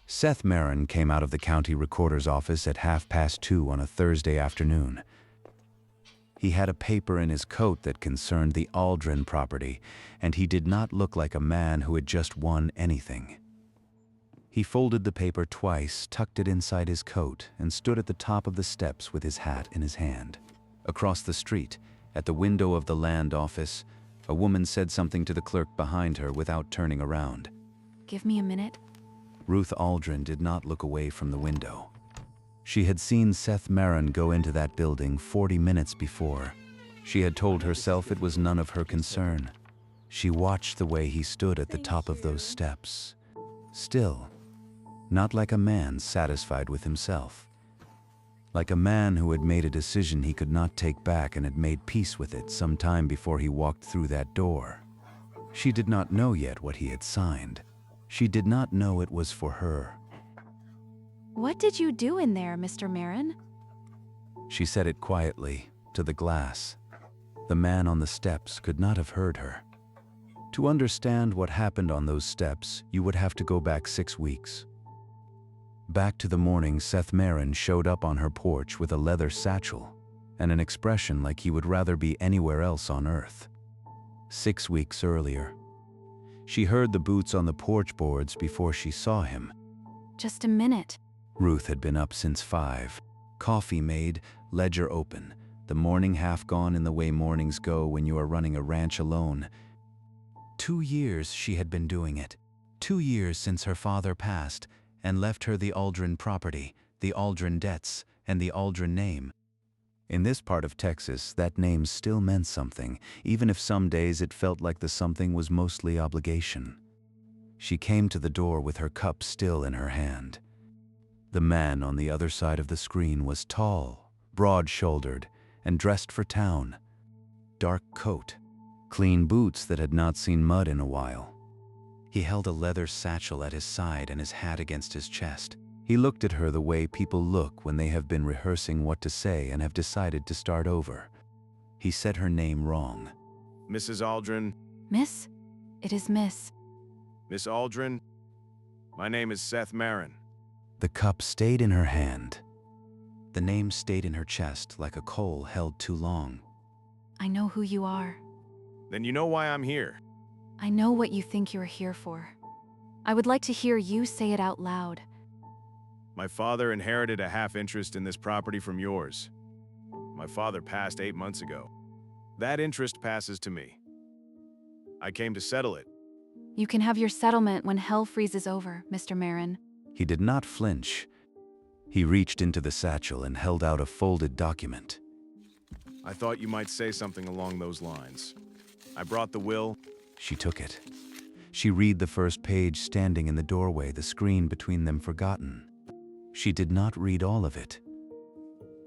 Seth Merran came out of the county recorder's office at 2:30 on a Thursday afternoon. He had a paper in his coat that concerned the Aldren property, and he did not look like a man who had just won anything. He folded the paper twice, tucked it inside his coat, and stood at the top of the steps with his hat in his hand. Across the street, at the window of the land office, a woman said something to the clerk behind her without turning around. "Give me a minute." Ruth Aldren did not look away from the window. She had seen Seth Merran go into that building 40 minutes before. She had told herself it was none of her concern. She watched the way he stood at the top of those steps. Still, not like a man satisfied with himself. Like a man who had made a decision he could not take back and had made peace with it some time before he walked through that door. She did not know yet what he had signed. She did not know it was for her. "What did you do in there, Mr. Merran?" She said it quietly, to the glass. The man on the steps could not have heard her. To understand what happened on those steps, you would have to go back 6 weeks. Back to the morning Seth Merran showed up on her porch with a leather satchel and an expression like he would rather be anywhere else on earth. 6 weeks earlier. She heard the boots on the porch boards before she saw him. "Just a minute." Ruth had been up since 5. Coffee made, ledger open, the morning half gone in the way mornings go when you are running a ranch alone. 2 years she had been doing it. 2 years since her father passed and left her the Aldren property, the Aldren debts, and the Aldren name. In this part of Texas, that name still meant something, even if some days it felt like the something was mostly obligation. She came to the door with her cup still in her hand. The man on the other side of the screen was tall, broad-shouldered, and dressed for town. Dark coat, clean boots that had not seen mud in a while. He held a leather satchel at his side and his hat against his chest. He looked at her the way people look when they have been rehearsing what to say and have decided to start over. He said her name wrong. "Mrs. Aldren." "Miss? It is Miss." "Miss Aldren, my name is Seth Merran." The cup stayed in her hand. The name stayed in her chest like a coal held too long. "I know who you are. "Then you know why I'm here." I know what you think you're here for. I would like to hear you say it out loud." "My father inherited a half interest in this property from yours. My father passed 8 months ago. That interest passes to me. I came to settle it." "You can have your settlement when hell freezes over, Mr. Merran." He did not flinch. He reached into the satchel and held out a folded document. "I thought you might say something along those lines. I brought the will." She took it. She read the first page standing in the doorway, the screen between them forgotten. She did not read all of it.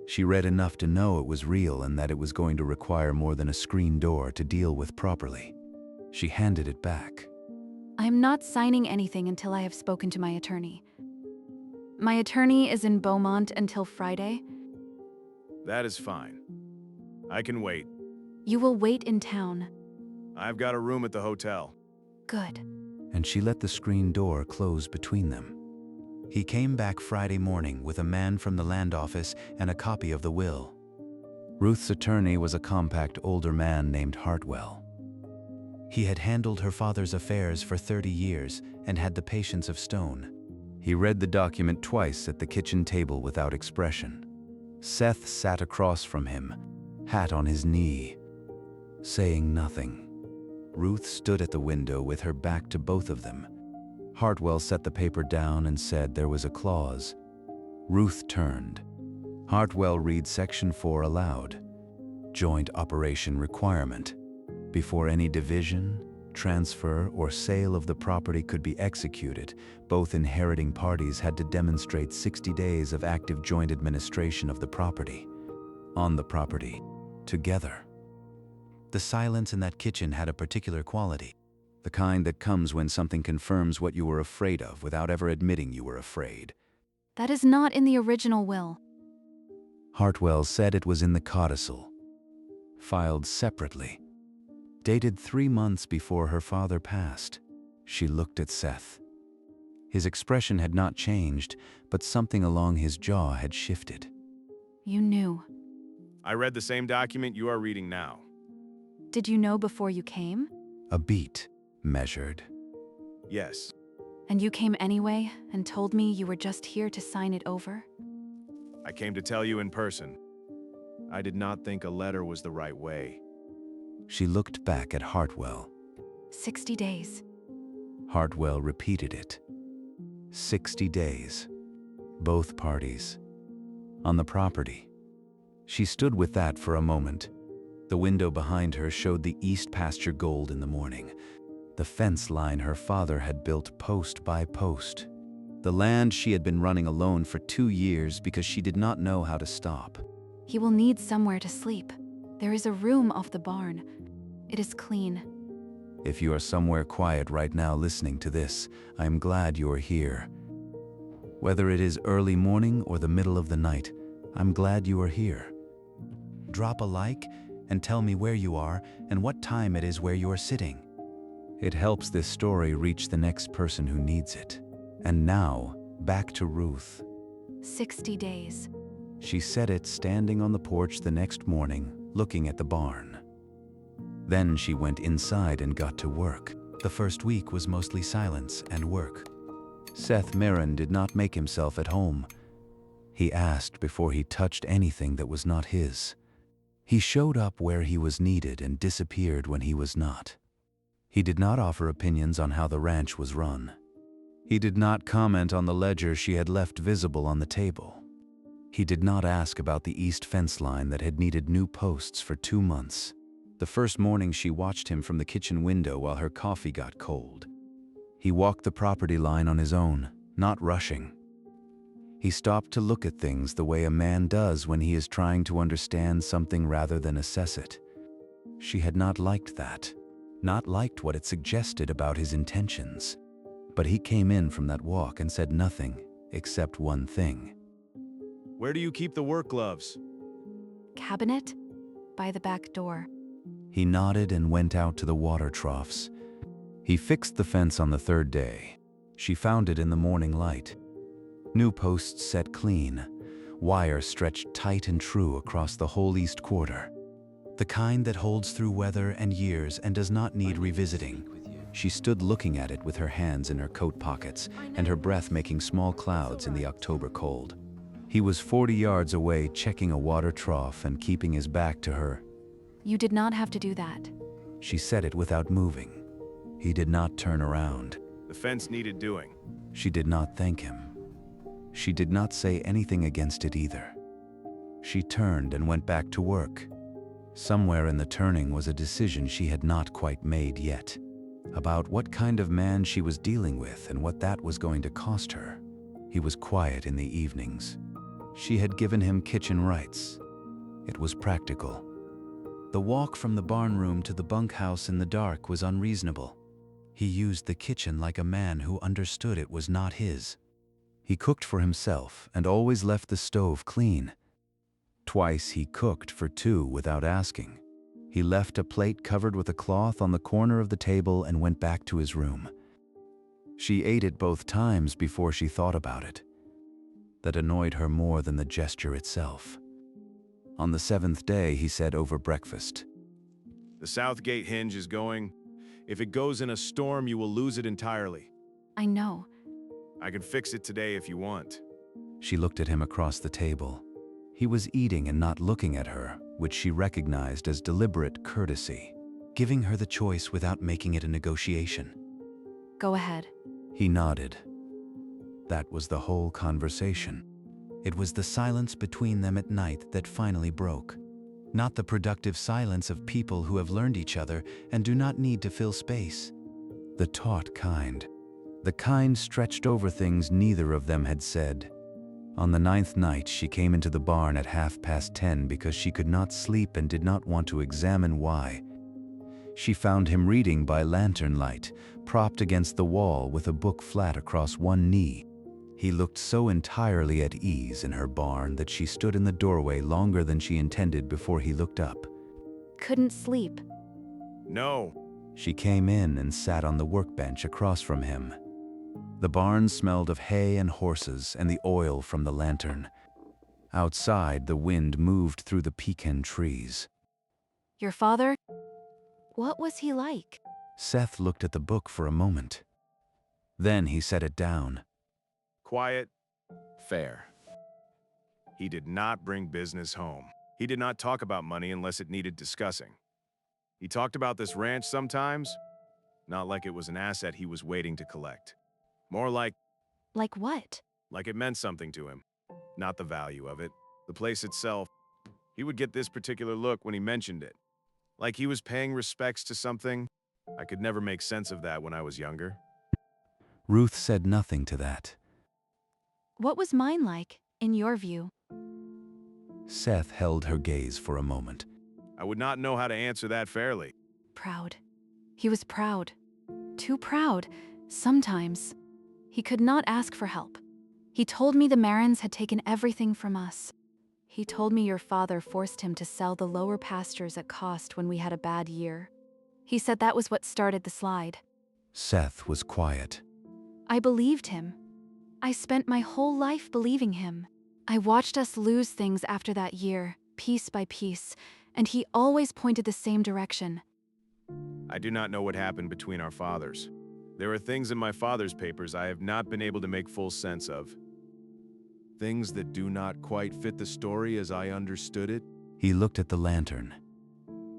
She read enough to know it was real and that it was going to require more than a screen door to deal with properly. She handed it back. "I am not signing anything until I have spoken to my attorney. My attorney is in Beaumont until Friday." "That is fine. I can wait. "You will wait in town." I've got a room at the hotel." "Good." And she let the screen door close between them. He came back Friday morning with a man from the land office and a copy of the will. Ruth's attorney was a compact older man named Hartwell. He had handled her father's affairs for 30 years and had the patience of stone. He read the document twice at the kitchen table without expression. Seth sat across from him, hat on his knee, saying nothing. Ruth stood at the window with her back to both of them. Hartwell set the paper down and said there was a clause. Ruth turned. Hartwell read Section 4 aloud. Joint operation requirement. Before any division, transfer, or sale of the property could be executed, both inheriting parties had to demonstrate 60 days of active joint administration of the property. On the property. Together. The silence in that kitchen had a particular quality, the kind that comes when something confirms what you were afraid of without ever admitting you were afraid. "That is not in the original will." Hartwell said it was in the codicil, filed separately, dated 3 months before her father passed. She looked at Seth. His expression had not changed, but something along his jaw had shifted. You knew. I read the same document you are reading now. Did you know before you came? A beat measured. Yes. And you came anyway and told me you were just here to sign it over? I came to tell you in person. I did not think a letter was the right way. She looked back at Hartwell. 60 days. Hartwell repeated it. 60 days. Both parties. On the property. She stood with that for a moment. The window behind her showed the east pasture gold in the morning. The fence line her father had built post by post. The land she had been running alone for 2 years because she did not know how to stop. He will need somewhere to sleep. There is a room off the barn. It is clean. If you are somewhere quiet right now listening to this, I am glad you are here. Whether it is early morning or the middle of the night, I'm glad you are here. Drop a like and tell me where you are and what time it is where you are sitting. It helps this story reach the next person who needs it. And now, back to Ruth. 60 days. She said it standing on the porch the next morning, looking at the barn. Then she went inside and got to work. The first week was mostly silence and work. Seth Merran did not make himself at home. He asked before he touched anything that was not his. He showed up where he was needed and disappeared when he was not. He did not offer opinions on how the ranch was run. He did not comment on the ledger she had left visible on the table. He did not ask about the east fence line that had needed new posts for 2 months. The first morning she watched him from the kitchen window while her coffee got cold. He walked the property line on his own, not rushing. He stopped to look at things the way a man does when he is trying to understand something rather than assess it. She had not liked that, not liked what it suggested about his intentions. But he came in from that walk and said nothing except one thing. Where do you keep the work gloves? Cabinet? By the back door. He nodded and went out to the water troughs. He fixed the fence on the 3rd day. She found it in the morning light. New posts set clean, wire stretched tight and true across the whole east quarter. The kind that holds through weather and years and does not need revisiting. She stood looking at it with her hands in her coat pockets and her breath making small clouds in the October cold. He was 40 yards away checking a water trough and keeping his back to her. You did not have to do that. She said it without moving. He did not turn around. The fence needed doing. She did not thank him. She did not say anything against it either. She turned and went back to work. Somewhere in the turning was a decision she had not quite made yet, about what kind of man she was dealing with and what that was going to cost her. He was quiet in the evenings. She had given him kitchen rights. It was practical. The walk from the barn room to the bunkhouse in the dark was unreasonable. He used the kitchen like a man who understood it was not his. He cooked for himself and always left the stove clean. Twice he cooked for 2 without asking. He left a plate covered with a cloth on the corner of the table and went back to his room. She ate it both times before she thought about it. That annoyed her more than the gesture itself. On the 7th day, he said over breakfast, The south gate hinge is going. If it goes in a storm, you will lose it entirely. I know. I can fix it today if you want. She looked at him across the table. He was eating and not looking at her, which she recognized as deliberate courtesy, giving her the choice without making it a negotiation. Go ahead. He nodded. That was the whole conversation. It was the silence between them at night that finally broke. Not the productive silence of people who have learned each other and do not need to fill space. The taught kind. The kind stretched over things neither of them had said. On the 9th night, she came into the barn at 10:30 because she could not sleep and did not want to examine why. She found him reading by lantern light, propped against the wall with a book flat across one knee. He looked so entirely at ease in her barn that she stood in the doorway longer than she intended before he looked up. Couldn't sleep. No. She came in and sat on the workbench across from him. The barn smelled of hay and horses and the oil from the lantern. Outside, the wind moved through the pecan trees. Your father? What was he like? Seth looked at the book for a moment. Then he set it down. Quiet, fair. He did not bring business home. He did not talk about money unless it needed discussing. He talked about this ranch sometimes, not like it was an asset he was waiting to collect. More like Like what? it meant something to him, not the value of it. The place itself. He would get this particular look when he mentioned it, like he was paying respects to something. I could never make sense of that when I was younger. Ruth said nothing to that. What was mine like, in your view? Seth held her gaze for a moment. I would not know how to answer that fairly. Proud. He was proud. Too proud, sometimes. He could not ask for help. He told me the Merrans had taken everything from us. He told me your father forced him to sell the lower pastures at cost when we had a bad year. He said that was what started the slide. Seth was quiet. I believed him. I spent my whole life believing him. I watched us lose things after that year, piece by piece, and he always pointed the same direction. I do not know what happened between our fathers. There are things in my father's papers I have not been able to make full sense of. Things that do not quite fit the story as I understood it. He looked at the lantern.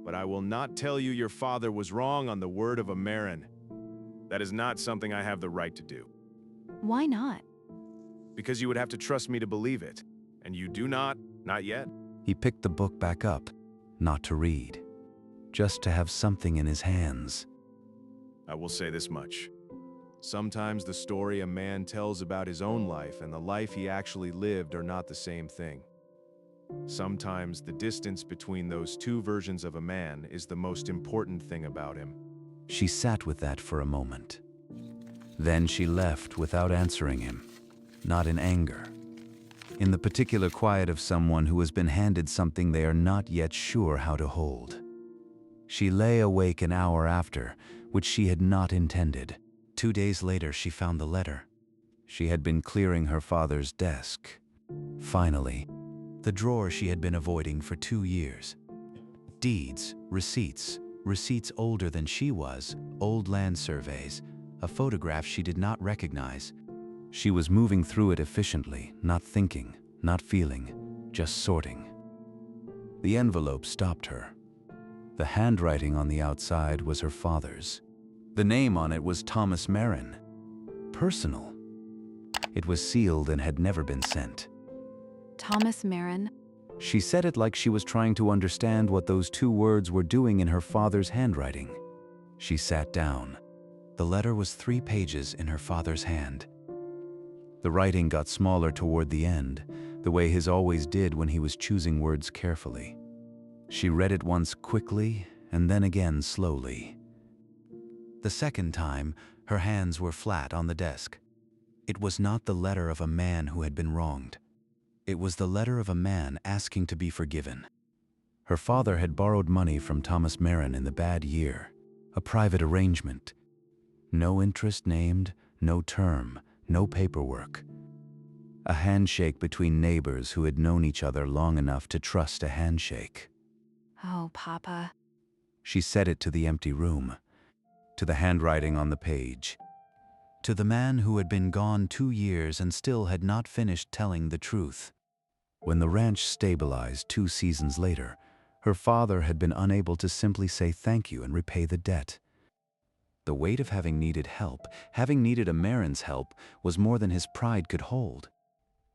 But I will not tell you your father was wrong on the word of a Merran. That is not something I have the right to do. Why not? Because you would have to trust me to believe it. And you do not yet. He picked the book back up, not to read, just to have something in his hands. I will say this much. Sometimes the story a man tells about his own life and the life he actually lived are not the same thing. Sometimes the distance between those two versions of a man is the most important thing about him. She sat with that for a moment. Then she left without answering him, not in anger. In the particular quiet of someone who has been handed something they are not yet sure how to hold. She lay awake an hour after, which she had not intended. 2 days later, she found the letter. She had been clearing her father's desk. Finally, the drawer she had been avoiding for 2 years. Deeds, receipts older than she was, old land surveys, a photograph she did not recognize. She was moving through it efficiently, not thinking, not feeling, just sorting. The envelope stopped her. The handwriting on the outside was her father's. The name on it was Thomas Merran. Personal. It was sealed and had never been sent. Thomas Merran? She said it like she was trying to understand what those 2 words were doing in her father's handwriting. She sat down. The letter was 3 pages in her father's hand. The writing got smaller toward the end, the way his always did when he was choosing words carefully. She read it once quickly and then again slowly. The second time, her hands were flat on the desk. It was not the letter of a man who had been wronged. It was the letter of a man asking to be forgiven. Her father had borrowed money from Thomas Merran in the bad year, a private arrangement. No interest named, no term, no paperwork. A handshake between neighbors who had known each other long enough to trust a handshake. Oh, Papa. She said it to the empty room, to the handwriting on the page, to the man who had been gone 2 years and still had not finished telling the truth. When the ranch stabilized 2 seasons later, her father had been unable to simply say thank you and repay the debt. The weight of having needed help, having needed a Merran's help, was more than his pride could hold.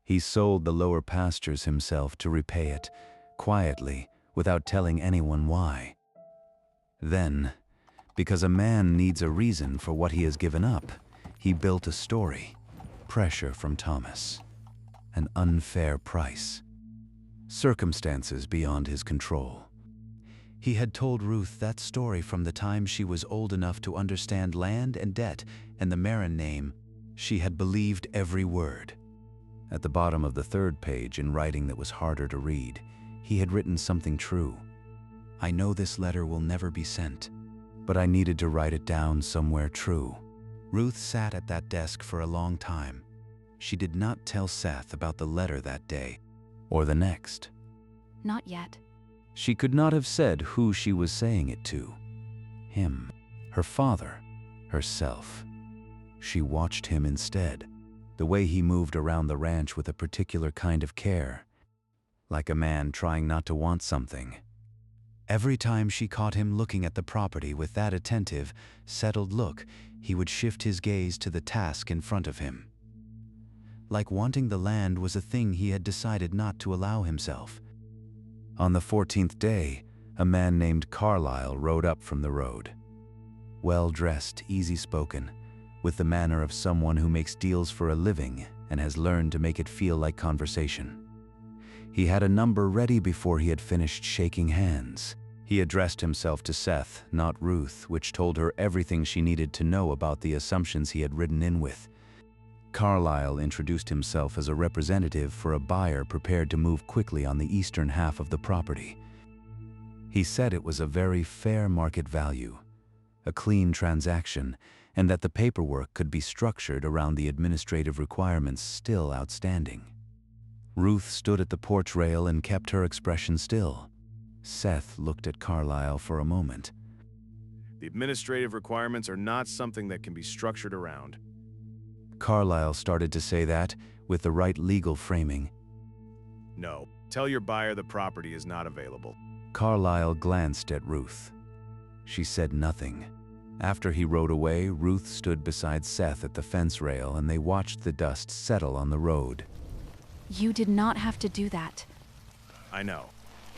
He sold the lower pastures himself to repay it, quietly, without telling anyone why. Then, because a man needs a reason for what he has given up, he built a story. Pressure from Thomas. An unfair price. Circumstances beyond his control. He had told Ruth that story from the time she was old enough to understand land and debt and the Merran name. She had believed every word. At the bottom of the 3rd page, in writing that was harder to read, he had written something true. I know this letter will never be sent, but I needed to write it down somewhere true. Ruth sat at that desk for a long time. She did not tell Seth about the letter that day, or the next. Not yet. She could not have said who she was saying it to. Him, her father, herself. She watched him instead, the way he moved around the ranch with a particular kind of care, like a man trying not to want something. Every time she caught him looking at the property with that attentive, settled look, he would shift his gaze to the task in front of him. Like wanting the land was a thing he had decided not to allow himself. On the 14th day, a man named Carlisle rode up from the road. Well-dressed, easy-spoken, with the manner of someone who makes deals for a living and has learned to make it feel like conversation. He had a number ready before he had finished shaking hands. He addressed himself to Seth, not Ruth, which told her everything she needed to know about the assumptions he had ridden in with. Carlisle introduced himself as a representative for a buyer prepared to move quickly on the eastern half of the property. He said it was a very fair market value, a clean transaction, and that the paperwork could be structured around the administrative requirements still outstanding. Ruth stood at the porch rail and kept her expression still. Seth looked at Carlisle for a moment. The administrative requirements are not something that can be structured around. Carlisle started to say that, with the right legal framing. No, tell your buyer the property is not available. Carlisle glanced at Ruth. She said nothing. After he rode away, Ruth stood beside Seth at the fence rail and they watched the dust settle on the road. You did not have to do that. I know.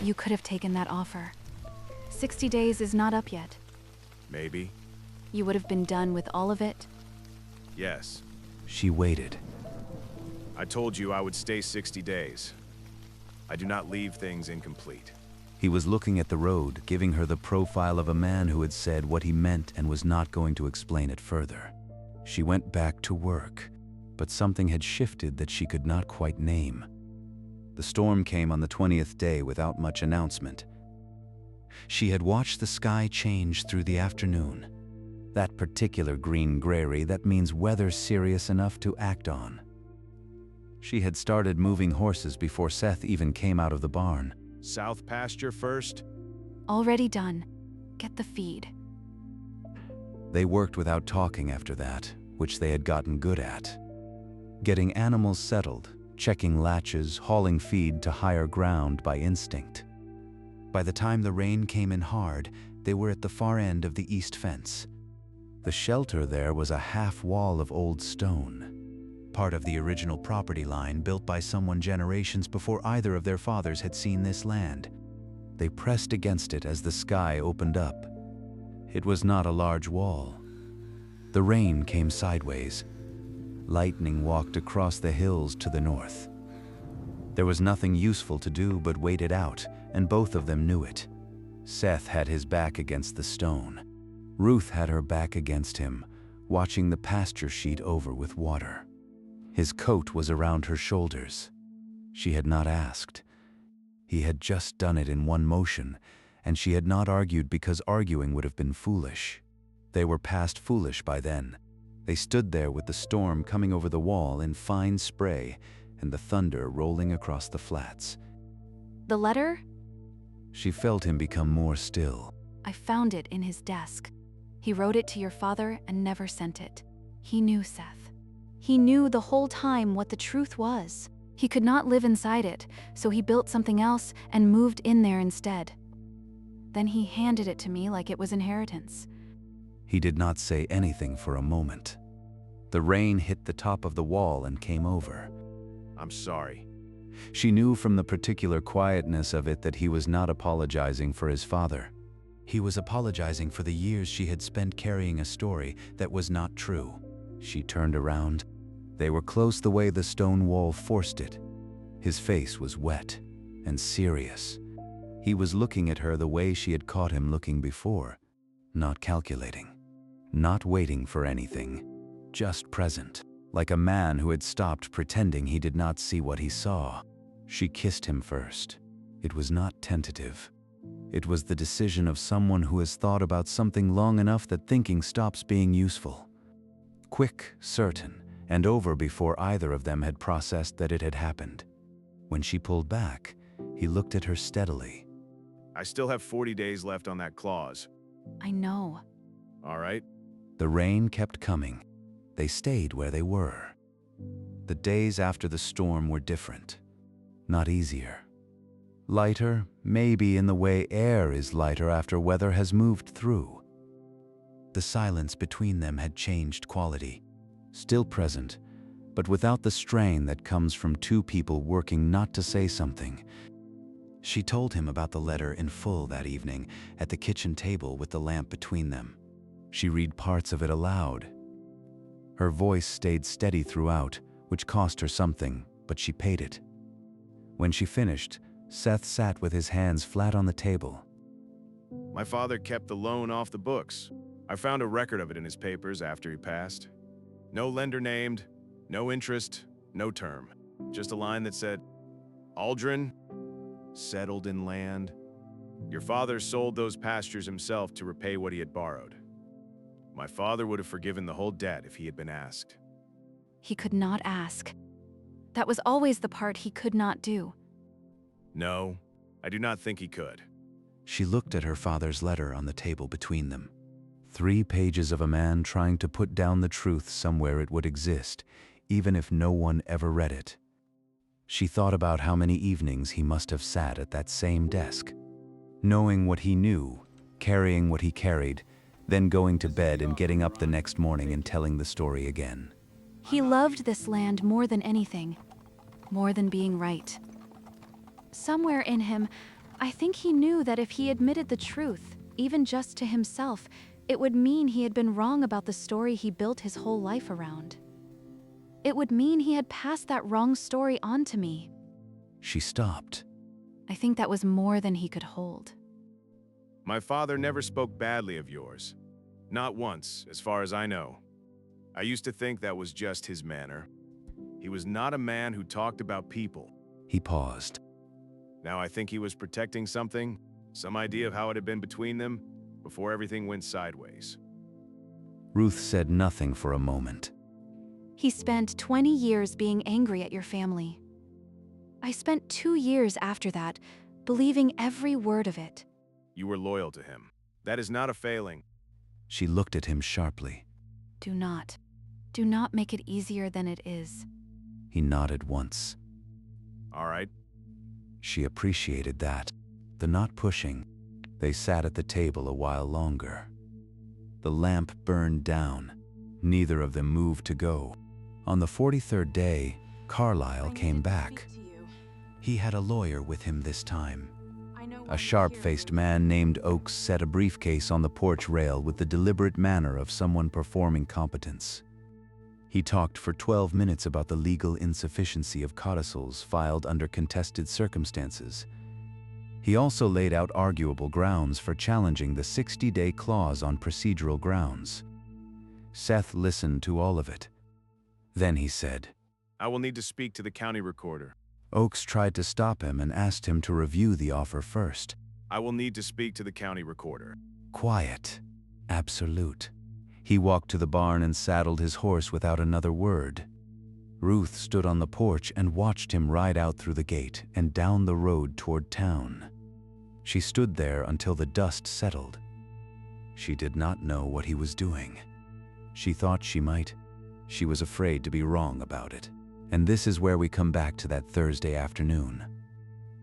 You could have taken that offer. 60 days is not up yet. Maybe. You would have been done with all of it. Yes. She waited. I told you I would stay 60 days. I do not leave things incomplete. He was looking at the road, giving her the profile of a man who had said what he meant and was not going to explain it further. She went back to work, but something had shifted that she could not quite name. The storm came on the 20th day without much announcement. She had watched the sky change through the afternoon. That particular green-grayry that means weather serious enough to act on. She had started moving horses before Seth even came out of the barn. South pasture first? Already done. Get the feed. They worked without talking after that, which they had gotten good at. Getting animals settled, checking latches, hauling feed to higher ground by instinct. By the time the rain came in hard, they were at the far end of the east fence. The shelter there was a half wall of old stone, part of the original property line built by someone generations before either of their fathers had seen this land. They pressed against it as the sky opened up. It was not a large wall. The rain came sideways. Lightning walked across the hills to the north. There was nothing useful to do but wait it out, and both of them knew it. Seth had his back against the stone. Ruth had her back against him, watching the pasture sheet over with water. His coat was around her shoulders. She had not asked. He had just done it in one motion, and she had not argued because arguing would have been foolish. They were past foolish by then. They stood there with the storm coming over the wall in fine spray and the thunder rolling across the flats. The letter? She felt him become more still. I found it in his desk. He wrote it to your father and never sent it. He knew, Seth. He knew the whole time what the truth was. He could not live inside it, so he built something else and moved in there instead. Then he handed it to me like it was inheritance. He did not say anything for a moment. The rain hit the top of the wall and came over. I'm sorry. She knew from the particular quietness of it that he was not apologizing for his father. He was apologizing for the years she had spent carrying a story that was not true. She turned around. They were close the way the stone wall forced it. His face was wet and serious. He was looking at her the way she had caught him looking before, not calculating, not waiting for anything, just present, like a man who had stopped pretending he did not see what he saw. She kissed him first. It was not tentative. It was the decision of someone who has thought about something long enough that thinking stops being useful. Quick, certain, and over before either of them had processed that it had happened. When she pulled back, he looked at her steadily. I still have 40 days left on that clause. I know. All right? The rain kept coming. They stayed where they were. The days after the storm were different. Not easier. Lighter, maybe in the way air is lighter after weather has moved through. The silence between them had changed quality. Still present, but without the strain that comes from two people working not to say something. She told him about the letter in full that evening at the kitchen table with the lamp between them. She read parts of it aloud. Her voice stayed steady throughout, which cost her something, but she paid it. When she finished, Seth sat with his hands flat on the table. My father kept the loan off the books. I found a record of it in his papers after he passed. No lender named, no interest, no term. Just a line that said, Aldren, settled in land. Your father sold those pastures himself to repay what he had borrowed. My father would have forgiven the whole debt if he had been asked. He could not ask. That was always the part he could not do. No, I do not think he could. She looked at her father's letter on the table between them. 3 pages of a man trying to put down the truth somewhere it would exist, even if no one ever read it. She thought about how many evenings he must have sat at that same desk, knowing what he knew, carrying what he carried, then going to bed and getting up the next morning and telling the story again. He loved this land more than anything, more than being right. Somewhere in him, I think he knew that if he admitted the truth, even just to himself, it would mean he had been wrong about the story he built his whole life around. It would mean he had passed that wrong story on to me. She stopped. I think that was more than he could hold. My father never spoke badly of yours. Not once, as far as I know. I used to think that was just his manner. He was not a man who talked about people. He paused. Now I think he was protecting something, some idea of how it had been between them, before everything went sideways. Ruth said nothing for a moment. He spent 20 years being angry at your family. I spent 2 years after that, believing every word of it. You were loyal to him. That is not a failing. She looked at him sharply. Do not make it easier than it is. He nodded once. All right. She appreciated that. The not pushing. They sat at the table a while longer. The lamp burned down. Neither of them moved to go. On the 43rd day, Carlisle came back. He had a lawyer with him this time. A sharp-faced man named Oakes set a briefcase on the porch rail with the deliberate manner of someone performing competence. He talked for 12 minutes about the legal insufficiency of codicils filed under contested circumstances. He also laid out arguable grounds for challenging the 60-day clause on procedural grounds. Seth listened to all of it. Then he said, I will need to speak to the county recorder. Oakes tried to stop him and asked him to review the offer first. I will need to speak to the county recorder. Quiet. Absolute. He walked to the barn and saddled his horse without another word. Ruth stood on the porch and watched him ride out through the gate and down the road toward town. She stood there until the dust settled. She did not know what he was doing. She thought she might. She was afraid to be wrong about it. And this is where we come back to that Thursday afternoon.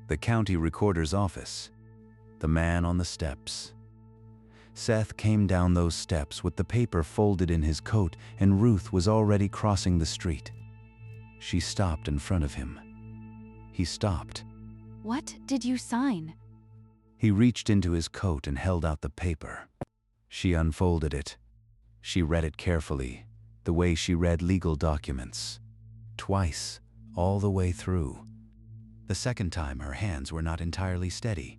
The county recorder's office. The man on the steps. Seth came down those steps with the paper folded in his coat, and Ruth was already crossing the street. She stopped in front of him. He stopped. What did you sign? He reached into his coat and held out the paper. She unfolded it. She read it carefully, the way she read legal documents. Twice, all the way through. The second time, her hands were not entirely steady.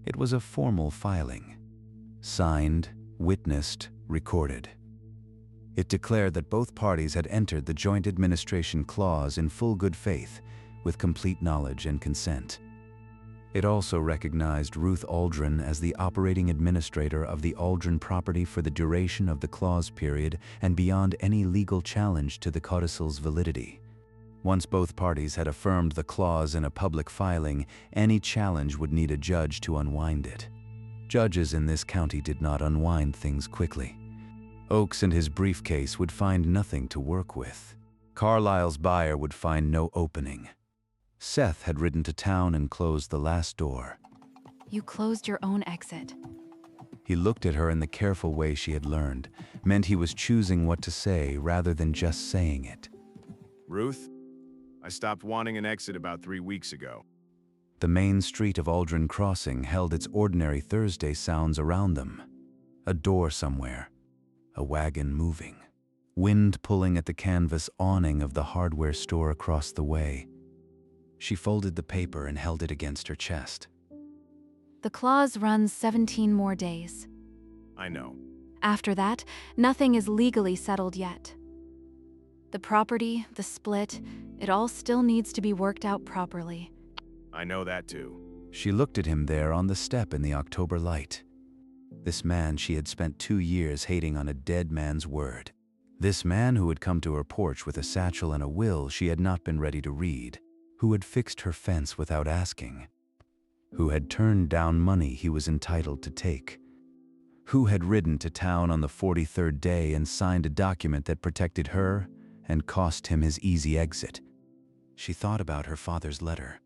It was a formal filing. Signed, witnessed, recorded. It declared that both parties had entered the joint administration clause in full good faith, with complete knowledge and consent. It also recognized Ruth Aldren as the operating administrator of the Aldren property for the duration of the clause period and beyond any legal challenge to the codicil's validity. Once both parties had affirmed the clause in a public filing, any challenge would need a judge to unwind it. Judges in this county did not unwind things quickly. Oakes and his briefcase would find nothing to work with. Carlisle's buyer would find no opening. Seth had ridden to town and closed the last door. You closed your own exit. He looked at her in the careful way she had learned, meant he was choosing what to say rather than just saying it. Ruth, I stopped wanting an exit about 3 weeks ago. The main street of Aldren Crossing held its ordinary Thursday sounds around them. A door somewhere, a wagon moving, wind pulling at the canvas awning of the hardware store across the way. She folded the paper and held it against her chest. The clause runs 17 more days. I know. After that, nothing is legally settled yet. The property, the split, it all still needs to be worked out properly. I know that too. She looked at him there on the step in the October light. This man she had spent 2 years hating on a dead man's word. This man who had come to her porch with a satchel and a will she had not been ready to read. Who had fixed her fence without asking, who had turned down money he was entitled to take, who had ridden to town on the 43rd day and signed a document that protected her and cost him his easy exit. She thought about her father's letter.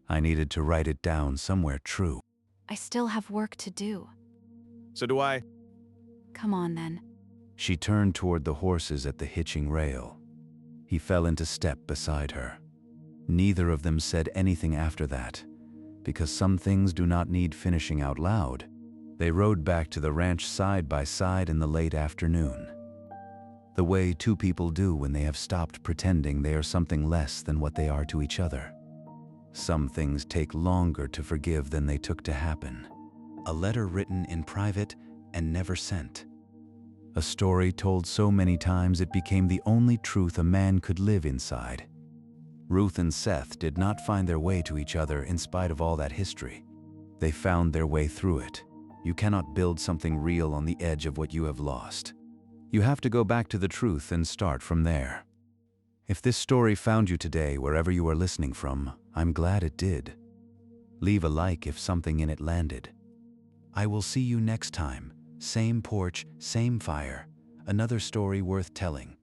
I needed to write it down somewhere true. I still have work to do. So do I. Come on then. She turned toward the horses at the hitching rail. He fell into step beside her. Neither of them said anything after that, because some things do not need finishing out loud. They rode back to the ranch side by side in the late afternoon. The way two people do when they have stopped pretending they are something less than what they are to each other. Some things take longer to forgive than they took to happen. A letter written in private and never sent. A story told so many times it became the only truth a man could live inside. Ruth and Seth did not find their way to each other in spite of all that history. They found their way through it. You cannot build something real on the edge of what you have lost. You have to go back to the truth and start from there. If this story found you today, wherever you are listening from, I'm glad it did. Leave a like if something in it landed. I will see you next time. Same porch, same fire. Another story worth telling.